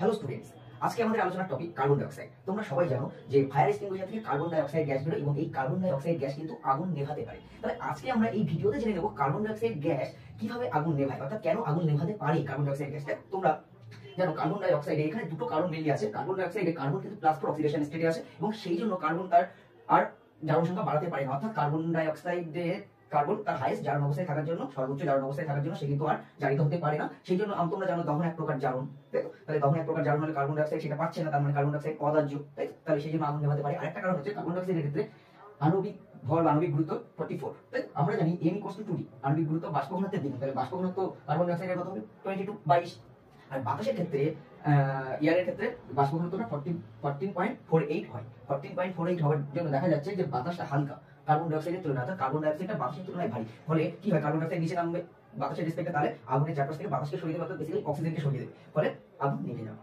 Hello students, আজকে আমাদের আলোচনার টপিক কার্বন ডাই অক্সাইড। তোমরা সবাই জানো যে ফায়ার এক্সটিংগুইশার থেকে কার্বন ডাই অক্সাইড গ্যাস বেরোয় এবং এই কার্বন ডাই অক্সাইড গ্যাস কিন্তু আগুন নেভাতে পারে। তাহলে আজকে আমরা এই ভিডিওতে জেনে নেব কার্বন ডাই অক্সাইড গ্যাস কিভাবে আগুন নেভায়, অর্থাৎ কেন আগুন নেভাতে পারে কার্বন ডাই অক্সাইড গ্যাসটা। তোমরা জানো কার্বন ডাই অক্সাইডে এখানে দুটো কার্বন মেনলি আছে। কার্বন ডাই অক্সাইডে কার্বন কিন্তু প্লাস ফোর অক্সিডেশন স্টেটে আছে এবং সেই জন্য কার্বন তার আর জারণ সংখ্যা বাড়াতে পারে না, অর্থাৎ কার্বন ডাই অক্সাইডে কার্বন তার হাইয়েস্ট জারণ অবস্থায় থাকার জন্য, সর্বোচ্চ জারণ অবস্থায় থাকার জন্য সে কিন্তু আর জারিত হতে পারে না। সেই জন্য তোমরা জানো দহন এক প্রকার জারণ, তাই তো? তাহলে দহন এক প্রকার জারণ হলে কার্বন ডাই অক্সাইড সেটা পাচ্ছে না, তার মানে কার্বন ডাই অক্সাইড অদাহ্য, তাই তো? তাহলে সেই জন্য আগুন নেভাতে পারে। আরেকটা কারণ হচ্ছে কার্বন ডাই অক্সাইডের ক্ষেত্রে আণবিক ভর বা আণবিক গুরুত্ব 44, তাই আমরা জানি m = 2d। আণবিক গুরুত্ব বাষ্প ঘনত্বের দিকে, তাহলে বাষ্প ঘনত্ব কার্বন ডাই অক্সাইডের কত হবে? 22। আর বাতাসের ক্ষেত্রে এয়ারের ক্ষেত্রে বাষ্প ঘনত্বটা 14.48 হয়। 14.48 হওয়ার জন্য দেখা যাচ্ছে যে বাতাসটা হালকা কার্বন ডাই অক্সাইডের তুলনায়, অর্থাৎ কার্বন ডাই অক্সাইডটা বাতাসের তুলনায় ভারী। ফলে কি হয়, কার্বন ডাই অক্সাইড নিচে নামবে বাতাসের রেসপেক্টে, তাহলে আগুনের চারপাশ থেকে বাতাসকে সরিয়ে দেবে, অর্থাৎ বেসিক্যালি অক্সিজেনকে সরিয়ে দেবে, ফলে আগুন নিভে যাবে।